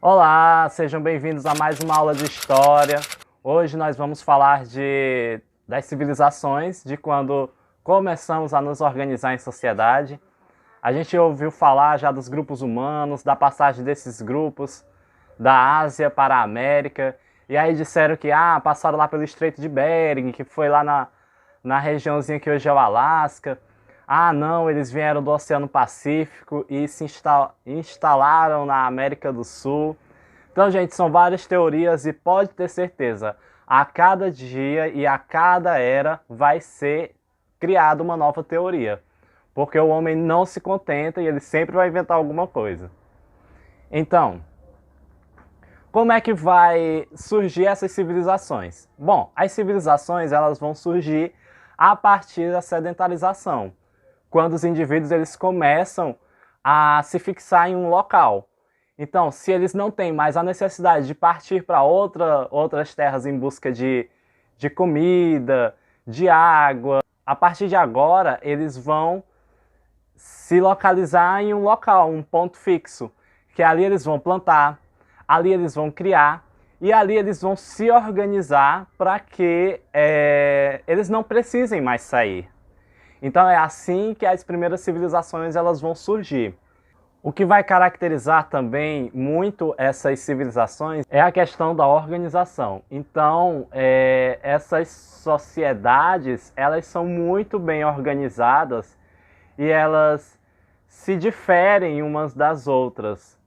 Olá, sejam bem-vindos a mais uma aula de História. Hoje nós vamos falar das civilizações, de quando começamos a nos organizar em sociedade. A gente ouviu falar já dos grupos humanos, da passagem desses grupos da Ásia para a América. E aí disseram que passaram lá pelo Estreito de Bering, que foi lá na regiãozinha que hoje é o Alasca. Não, eles vieram do Oceano Pacífico e se instalaram na América do Sul. Então, gente, são várias teorias e pode ter certeza, a cada dia e a cada era vai ser criada uma nova teoria. Porque o homem não se contenta e ele sempre vai inventar alguma coisa. Então, como é que vai surgir essas civilizações? Bom, as civilizações elas vão surgir a partir da sedentarização, quando os indivíduos eles começam a se fixar em um local. Então, se eles não têm mais a necessidade de partir para outras terras em busca de comida, de água, a partir de agora eles vão se localizar em um local, um ponto fixo, que ali eles vão plantar, ali eles vão criar e ali eles vão se organizar para que eles não precisem mais sair. Então é assim que as primeiras civilizações elas vão surgir. O que vai caracterizar também muito essas civilizações é a questão da organização. Então, essas sociedades elas são muito bem organizadas e elas se diferem umas das outras.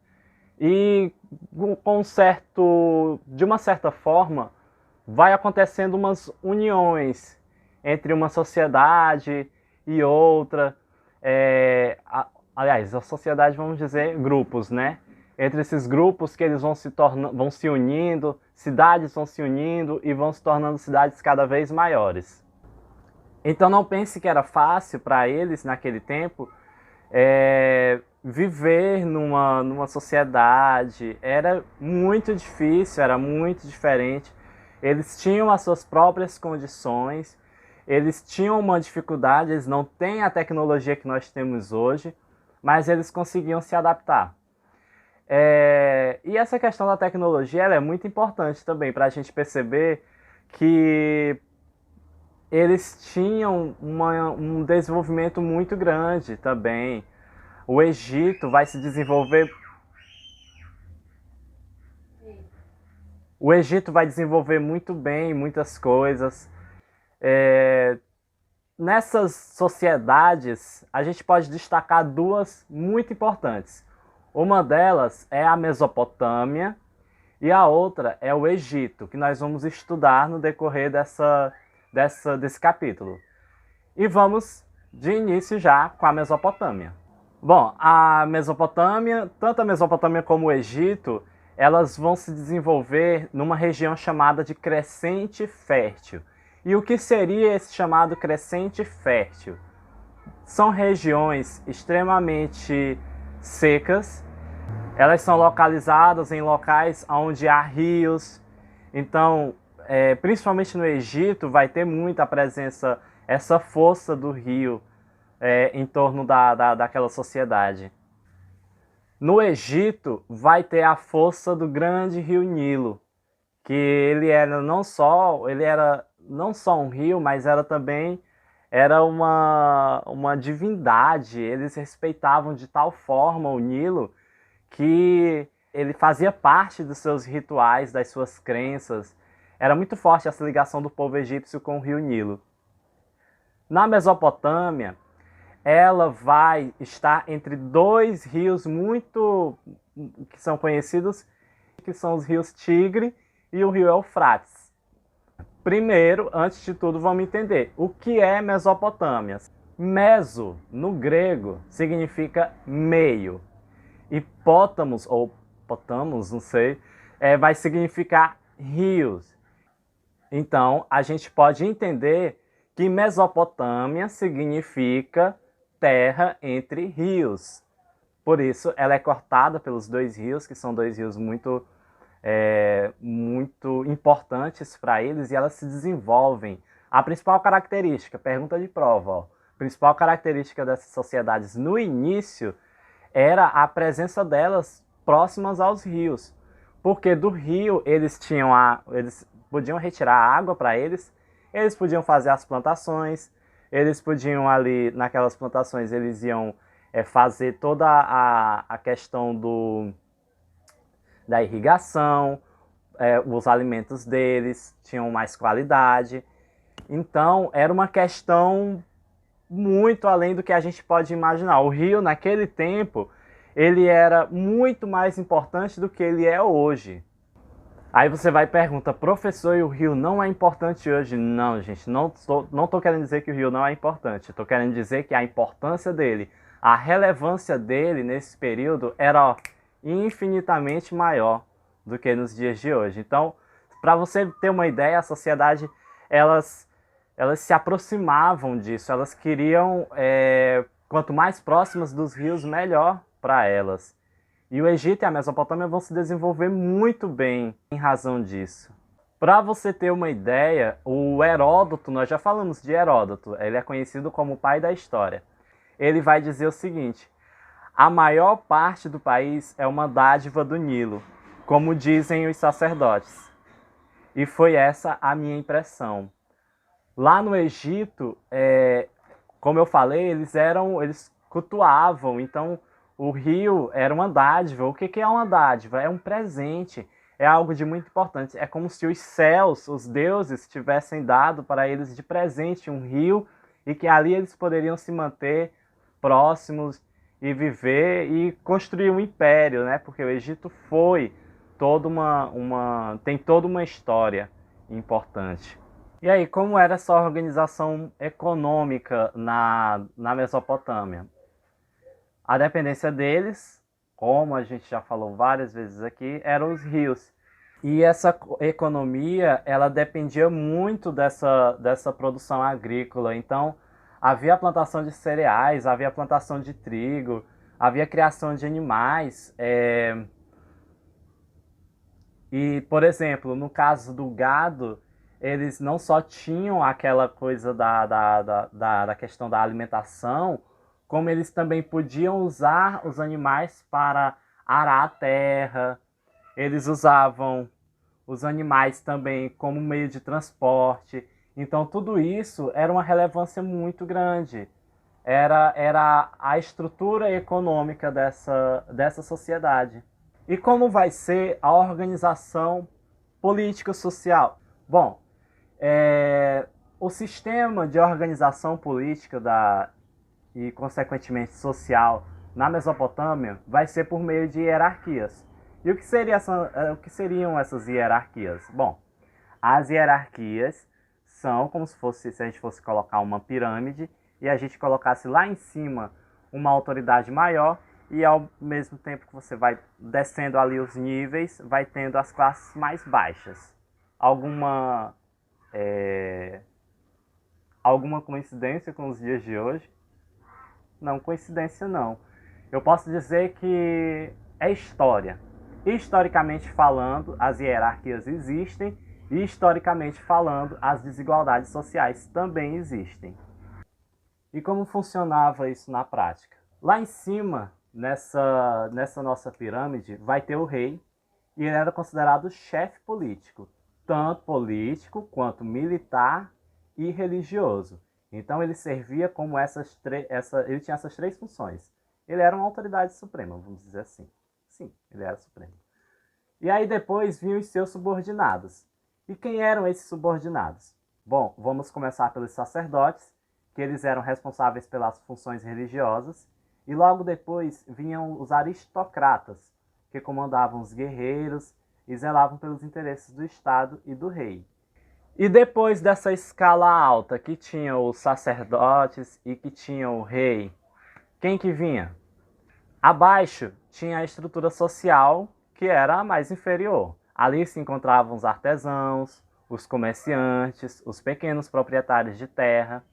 E de uma certa forma, vai acontecendo umas uniões entre uma sociedade e outra. Aliás, a sociedade, vamos dizer, grupos, né? Entre esses grupos que eles vão se unindo, cidades vão se unindo e vão se tornando cidades cada vez maiores. Então não pense que era fácil para eles, naquele tempo, viver numa sociedade. Era muito difícil, era muito diferente. Eles tinham as suas próprias condições, eles tinham uma dificuldade, eles não têm a tecnologia que nós temos hoje, mas eles conseguiam se adaptar. E essa questão da tecnologia ela é muito importante também para a gente perceber que eles tinham um desenvolvimento muito grande também. O Egito vai se desenvolver. O Egito vai desenvolver muito bem muitas coisas. Nessas sociedades, a gente pode destacar duas muito importantes. Uma delas é a Mesopotâmia e a outra é o Egito, que nós vamos estudar no decorrer desse capítulo. E vamos de início já com a Mesopotâmia. Bom, a Mesopotâmia, tanto a Mesopotâmia como o Egito, elas vão se desenvolver numa região chamada de Crescente Fértil. E o que seria esse chamado Crescente Fértil? São regiões extremamente secas, elas são localizadas em locais onde há rios. Então, principalmente no Egito, vai ter muita presença, essa força do rio em torno daquela sociedade. No Egito, vai ter a força do grande rio Nilo, que ele era não só um rio, mas era uma divindade. Eles respeitavam de tal forma o Nilo que ele fazia parte dos seus rituais, das suas crenças. Era muito forte essa ligação do povo egípcio com o rio Nilo. Na Mesopotâmia, ela vai estar entre dois rios que são conhecidos, que são os rios Tigre e o rio Eufrates. Primeiro, antes de tudo, vamos entender o que é Mesopotâmia. Meso, no grego, significa meio. E pótamos, ou potamos, não sei, vai significar rios. Então, a gente pode entender que Mesopotâmia significa terra entre rios. Por isso, ela é cortada pelos dois rios, que são dois rios muito importantes para eles, e elas se desenvolvem. A principal característica, pergunta de prova, a principal característica dessas sociedades no início era a presença delas próximas aos rios, porque do rio eles podiam retirar a água para eles podiam fazer as plantações, eles podiam ali, naquelas plantações, eles iam fazer toda a questão da irrigação, os alimentos deles tinham mais qualidade. Então, era uma questão muito além do que a gente pode imaginar. O rio, naquele tempo, ele era muito mais importante do que ele é hoje. Aí você vai e pergunta, professor, e o rio não é importante hoje? Não, gente, não tô querendo dizer que o rio não é importante. Estou querendo dizer que a importância dele, a relevância dele nesse período era infinitamente maior do que nos dias de hoje. Então, para você ter uma ideia, a sociedade, elas se aproximavam disso, elas queriam, quanto mais próximas dos rios, melhor para elas. E o Egito e a Mesopotâmia vão se desenvolver muito bem em razão disso. Para você ter uma ideia, o Heródoto, nós já falamos de Heródoto, ele é conhecido como o pai da história. Ele vai dizer o seguinte: a maior parte do país é uma dádiva do Nilo, como dizem os sacerdotes. E foi essa a minha impressão. Lá no Egito, como eu falei, eles cultuavam, então o rio era uma dádiva. O que é uma dádiva? É um presente, é algo de muito importante. É como se os céus, os deuses, tivessem dado para eles de presente um rio e que ali eles poderiam se manter próximos e viver e construir um império, né? Porque o Egito foi tem toda uma história importante. E aí, como era essa organização econômica na Mesopotâmia? A dependência deles, como a gente já falou várias vezes aqui, eram os rios. E essa economia, ela dependia muito dessa produção agrícola. Então, havia a plantação de cereais, havia a plantação de trigo, havia a criação de animais. E, por exemplo, no caso do gado, eles não só tinham aquela coisa da questão da alimentação, como eles também podiam usar os animais para arar a terra. Eles usavam os animais também como meio de transporte. Então tudo isso era uma relevância muito grande. Era a estrutura econômica dessa sociedade. E como vai ser a organização político-social? Bom, o sistema de organização política e, consequentemente, social na Mesopotâmia vai ser por meio de hierarquias. E o que seriam essas hierarquias? Bom, as hierarquias são como se a gente fosse colocar uma pirâmide e a gente colocasse lá em cima uma autoridade maior e ao mesmo tempo que você vai descendo ali os níveis, vai tendo as classes mais baixas. Alguma coincidência com os dias de hoje? Não, coincidência não. Eu posso dizer que é história. Historicamente falando, as hierarquias existem e historicamente falando, as desigualdades sociais também existem. E como funcionava isso na prática? Lá em cima, nessa nossa pirâmide, vai ter o rei e ele era considerado chefe político, tanto político quanto militar e religioso. Então ele servia como ele tinha essas três funções. Ele era uma autoridade suprema, vamos dizer assim. Sim, ele era supremo. E aí depois vinham os seus subordinados. E quem eram esses subordinados? Bom, vamos começar pelos sacerdotes, que eles eram responsáveis pelas funções religiosas. E logo depois vinham os aristocratas, que comandavam os guerreiros e zelavam pelos interesses do Estado e do rei. E depois dessa escala alta, que tinha os sacerdotes e que tinha o rei, quem que vinha? Abaixo tinha a estrutura social, que era a mais inferior. Ali se encontravam os artesãos, os comerciantes, os pequenos proprietários de terra.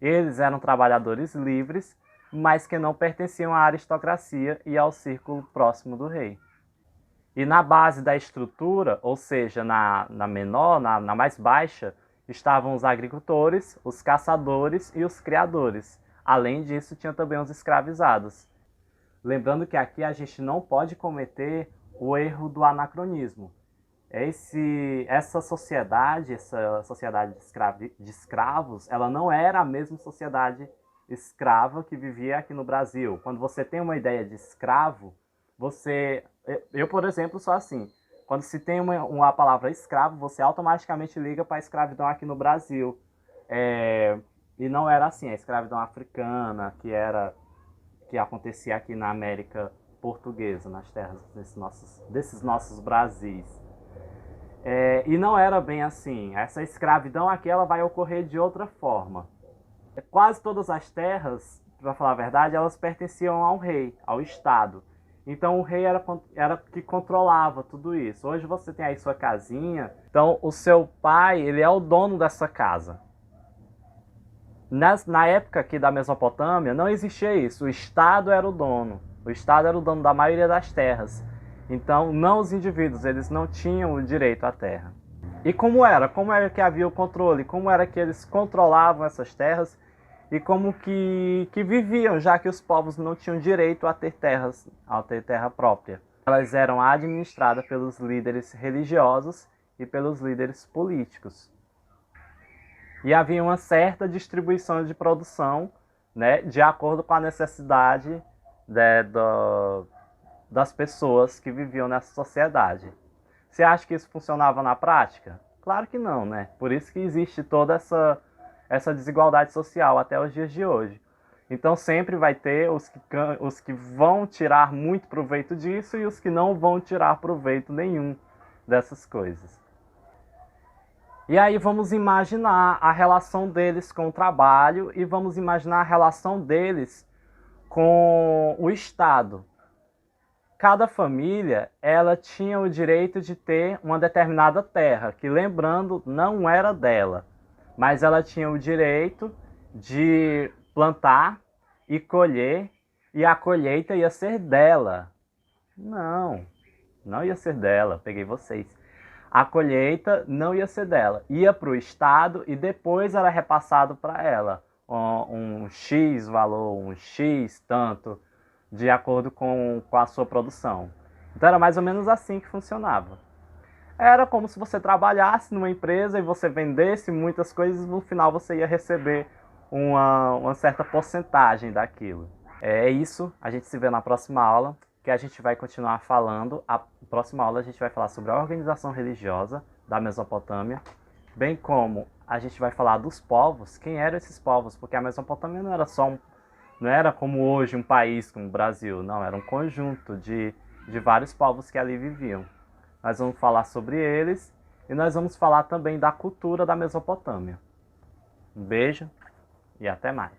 Eles eram trabalhadores livres, mas que não pertenciam à aristocracia e ao círculo próximo do rei. E na base da estrutura, ou seja, na menor, na mais baixa, estavam os agricultores, os caçadores e os criadores. Além disso, tinha também os escravizados. Lembrando que aqui a gente não pode cometer o erro do anacronismo. Essa sociedade de escravos, ela não era a mesma sociedade escrava que vivia aqui no Brasil. Quando você tem uma ideia de escravo, eu, por exemplo, sou assim. Quando se tem uma palavra escravo, você automaticamente liga para a escravidão aqui no Brasil. E não era assim, a escravidão africana, que acontecia aqui na América Portuguesa, nas terras desses nossos Brasis. E não era bem assim. Essa escravidão aqui ela vai ocorrer de outra forma. Quase todas as terras, para falar a verdade, elas pertenciam ao rei, ao Estado. Então o rei era que controlava tudo isso. Hoje você tem aí sua casinha, então o seu pai ele é o dono dessa casa. Na época aqui da Mesopotâmia não existia isso, o Estado era o dono. O Estado era o dono da maioria das terras. Então não os indivíduos, eles não tinham o direito à terra. E como era? Como era que havia o controle? Como era que eles controlavam essas terras? E como que viviam, já que os povos não tinham direito a ter terra própria. Elas eram administradas pelos líderes religiosos e pelos líderes políticos. E havia uma certa distribuição de produção, né, de acordo com a necessidade das pessoas que viviam nessa sociedade. Você acha que isso funcionava na prática? Claro que não, né? Por isso que existe toda essa desigualdade social até os dias de hoje. Então sempre vai ter os que vão tirar muito proveito disso e os que não vão tirar proveito nenhum dessas coisas. E aí vamos imaginar a relação deles com o trabalho e vamos imaginar a relação deles com o Estado. Cada família, ela tinha o direito de ter uma determinada terra, que lembrando, não era dela. Mas ela tinha o direito de plantar e colher, e a colheita ia ser dela. Não ia ser dela, peguei vocês. A colheita não ia ser dela, ia para o Estado e depois era repassado para ela. Um X valor, um X tanto, de acordo com a sua produção. Então era mais ou menos assim que funcionava. Era como se você trabalhasse numa empresa e você vendesse muitas coisas e no final você ia receber uma certa porcentagem daquilo. É isso, a gente se vê na próxima aula, que a gente vai continuar falando. A próxima aula a gente vai falar sobre a organização religiosa da Mesopotâmia, bem como a gente vai falar dos povos, quem eram esses povos, porque a Mesopotâmia não era como hoje um país como o Brasil, não, era um conjunto de vários povos que ali viviam. Nós vamos falar sobre eles e nós vamos falar também da cultura da Mesopotâmia. Um beijo e até mais.